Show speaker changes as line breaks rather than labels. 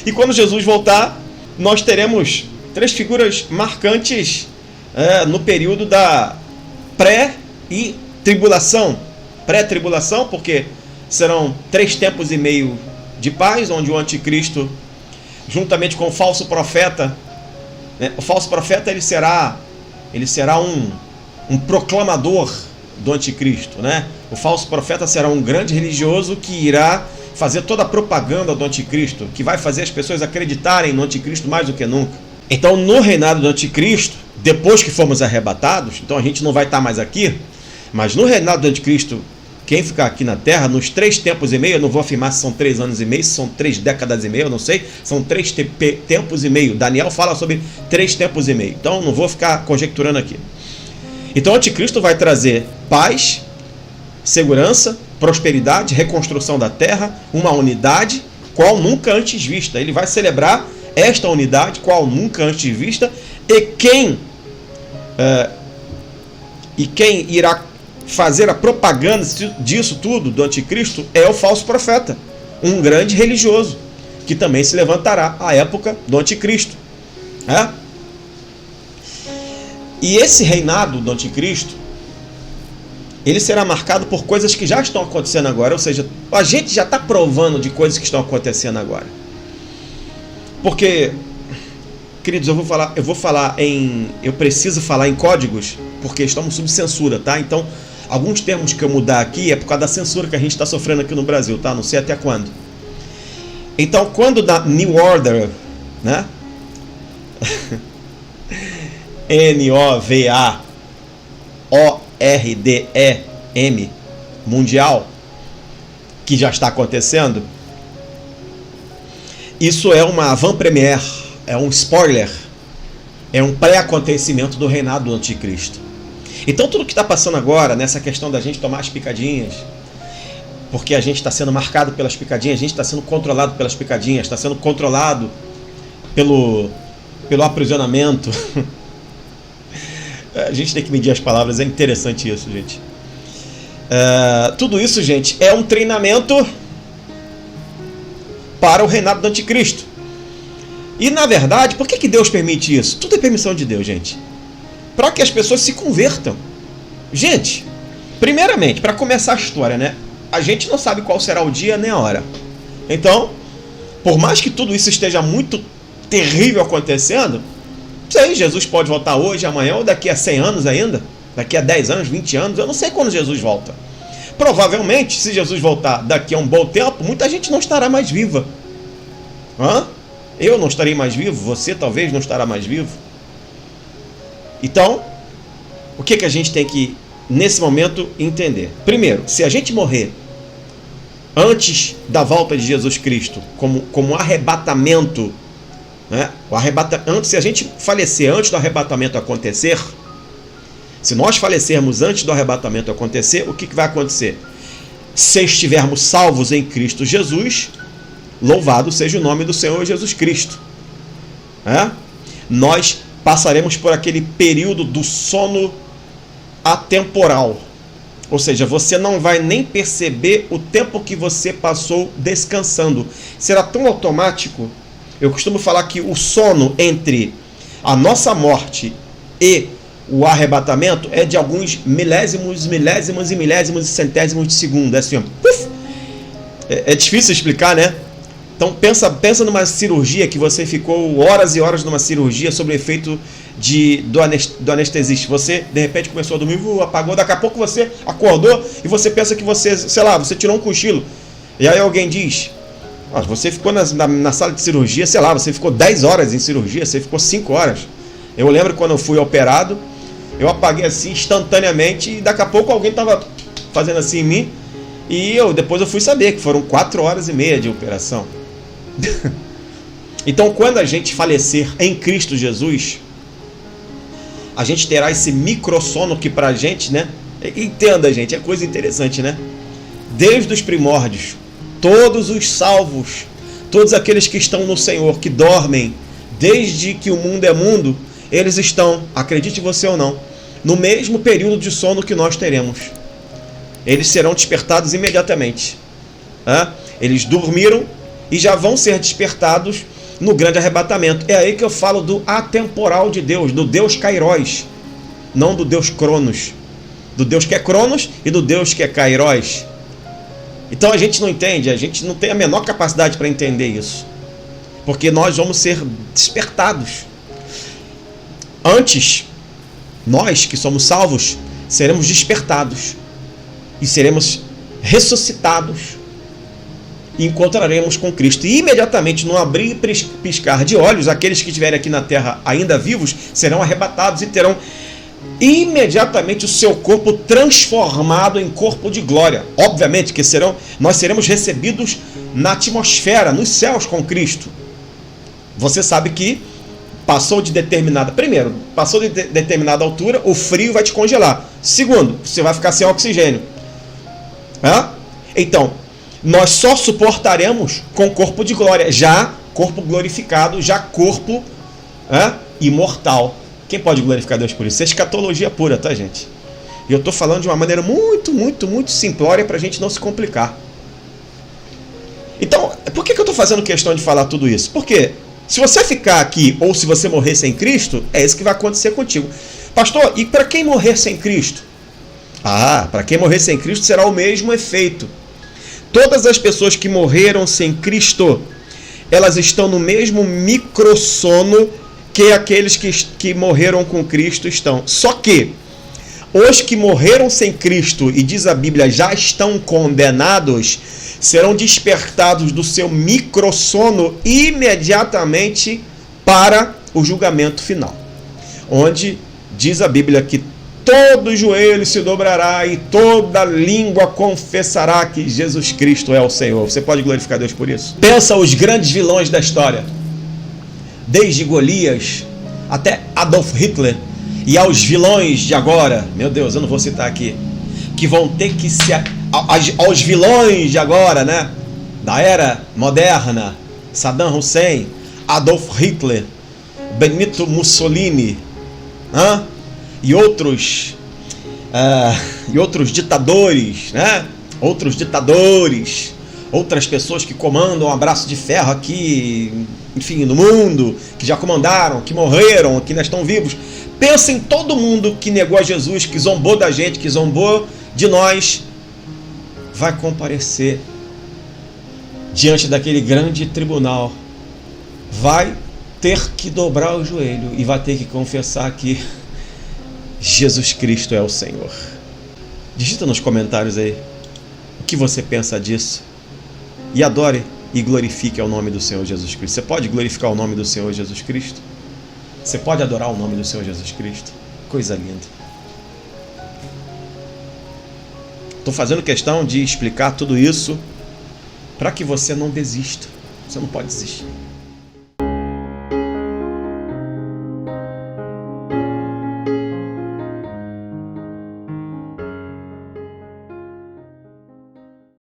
E quando Jesus voltar, nós teremos 3 figuras marcantes no período da pré e tribulação. Pré-tribulação, porque serão 3 tempos e meio de paz, onde o anticristo, juntamente com o falso profeta, o falso profeta ele será um proclamador do anticristo, né? O falso profeta será um grande religioso que irá fazer toda a propaganda do anticristo, que vai fazer as pessoas acreditarem no anticristo mais do que nunca. Então, no reinado do anticristo, depois que formos arrebatados, então a gente não vai estar mais aqui, mas no reinado do anticristo, quem ficar aqui na Terra, nos 3 tempos e meio, eu não vou afirmar se são 3 anos e meio, se são 3 décadas e meio, eu não sei, são 3 tempos e meio. Daniel fala sobre 3 tempos e meio, então não vou ficar conjecturando aqui. Então o anticristo vai trazer paz, segurança, prosperidade, reconstrução da terra, uma unidade qual nunca antes vista. Ele vai celebrar esta unidade qual nunca antes vista, e quem irá fazer a propaganda disso tudo, do anticristo, é o falso profeta, um grande religioso, que também se levantará à época do anticristo. E esse reinado do anticristo, ele será marcado por coisas que já estão acontecendo agora, ou seja, a gente já está provando de coisas que estão acontecendo agora. Porque, queridos, eu preciso falar em códigos, porque estamos sob censura, tá? Então, alguns termos que eu mudar aqui é por causa da censura que a gente está sofrendo aqui no Brasil, tá? Não sei até quando. Então, quando da New Order, né? NOVAORDEM, mundial, que já está acontecendo, isso é uma avant-première, é um spoiler, é um pré-acontecimento do reinado do anticristo. Então tudo que está passando agora, nessa questão da gente tomar as picadinhas, porque a gente está sendo marcado pelas picadinhas, a gente está sendo controlado pelas picadinhas, está sendo controlado pelo aprisionamento. A gente tem que medir as palavras, é interessante isso, gente. Tudo isso, gente, é um treinamento para o reinado do anticristo. E, na verdade, por que Deus permite isso? Tudo é permissão de Deus, gente. Para que as pessoas se convertam. Gente, primeiramente, para começar a história, né? A gente não sabe qual será o dia nem a hora. Então, por mais que tudo isso esteja muito terrível acontecendo, sei, Jesus pode voltar hoje, amanhã ou daqui a 100 anos ainda, daqui a 10 anos, 20 anos, eu não sei quando Jesus volta. Provavelmente, se Jesus voltar daqui a um bom tempo, muita gente não estará mais viva. Eu não estarei mais vivo, você talvez não estará mais vivo. Então, o que a gente tem que, nesse momento, entender? Primeiro, se a gente morrer antes da volta de Jesus Cristo, como arrebatamento, né? Se a gente falecer antes do arrebatamento acontecer, se nós falecermos antes do arrebatamento acontecer, o que vai acontecer? Se estivermos salvos em Cristo Jesus, louvado seja o nome do Senhor Jesus Cristo. Nós passaremos por aquele período do sono atemporal. Ou seja, você não vai nem perceber o tempo que você passou descansando. Será tão automático. Eu costumo falar que o sono entre a nossa morte e o arrebatamento é de alguns milésimos e centésimos de segundo. É assim, puff! É difícil explicar, né? Então pensa numa cirurgia que você ficou horas e horas numa cirurgia sob o efeito do anestesista. Você de repente começou a dormir, apagou, daqui a pouco você acordou e você pensa que você, sei lá, você tirou um cochilo. E aí alguém diz: você ficou na sala de cirurgia, sei lá, você ficou 10 horas em cirurgia, você ficou 5 horas. Eu lembro quando eu fui operado, eu apaguei assim instantaneamente e daqui a pouco alguém estava fazendo assim em mim e depois eu fui saber que foram 4 horas e meia de operação. Então, quando a gente falecer em Cristo Jesus, a gente terá esse microsono que pra gente, né? Entenda, gente, é coisa interessante, né? Desde os primórdios, todos os salvos, todos aqueles que estão no Senhor, que dormem, desde que o mundo é mundo, eles estão, acredite você ou não, no mesmo período de sono que nós teremos. Eles serão despertados imediatamente. Eles dormiram e já vão ser despertados no grande arrebatamento. É aí que eu falo do atemporal de Deus, do Deus Kairos, não do Deus Cronos. Do Deus que é Cronos e do Deus que é Kairos. Então a gente não entende, a gente não tem a menor capacidade para entender isso. Porque nós vamos ser despertados. Antes, nós que somos salvos, seremos despertados. E seremos ressuscitados. E encontraremos com Cristo. E imediatamente, no abrir e piscar de olhos, aqueles que estiverem aqui na terra ainda vivos, serão arrebatados e terão imediatamente o seu corpo transformado em corpo de glória. Obviamente que nós seremos recebidos na atmosfera, nos céus com Cristo. Você sabe que passou de determinada altura, o frio vai te congelar. Segundo, você vai ficar sem oxigênio. Então, nós só suportaremos com corpo de glória, já corpo glorificado, já corpo imortal. Quem pode glorificar Deus por isso? Isso é escatologia pura, tá, gente? E eu estou falando de uma maneira muito, muito, muito simplória para a gente não se complicar. Então, por que eu estou fazendo questão de falar tudo isso? Porque se você ficar aqui ou se você morrer sem Cristo, é isso que vai acontecer contigo. Pastor, e para quem morrer sem Cristo? Para quem morrer sem Cristo será o mesmo efeito. Todas as pessoas que morreram sem Cristo, elas estão no mesmo microsono que aqueles que morreram com Cristo estão. Só que os que morreram sem Cristo, e diz a Bíblia, já estão condenados, serão despertados do seu microsono imediatamente para o julgamento final. Onde diz a Bíblia que todo joelho se dobrará e toda língua confessará que Jesus Cristo é o Senhor. Você pode glorificar Deus por isso? Pensa os grandes vilões da história. Desde Golias até Adolf Hitler, e aos vilões de agora, meu Deus, eu não vou citar aqui, que vão ter que se... aos vilões de agora, né? Da era moderna, Saddam Hussein, Adolf Hitler, Benito Mussolini, e outros ditadores, né? Outros ditadores, outras pessoas que comandam um abraço de ferro aqui, enfim, no mundo, que já comandaram, que morreram, que ainda estão vivos. Pensa em todo mundo que negou a Jesus, que zombou da gente, que zombou de nós, vai comparecer diante daquele grande tribunal, vai ter que dobrar o joelho e vai ter que confessar que Jesus Cristo é o Senhor. Digita nos comentários aí o que você pensa disso e adore e glorifique ao nome do Senhor Jesus Cristo. Você pode glorificar o nome do Senhor Jesus Cristo? Você pode adorar o nome do Senhor Jesus Cristo? Coisa linda. Estou fazendo questão de explicar tudo isso para que você não desista. Você não pode desistir.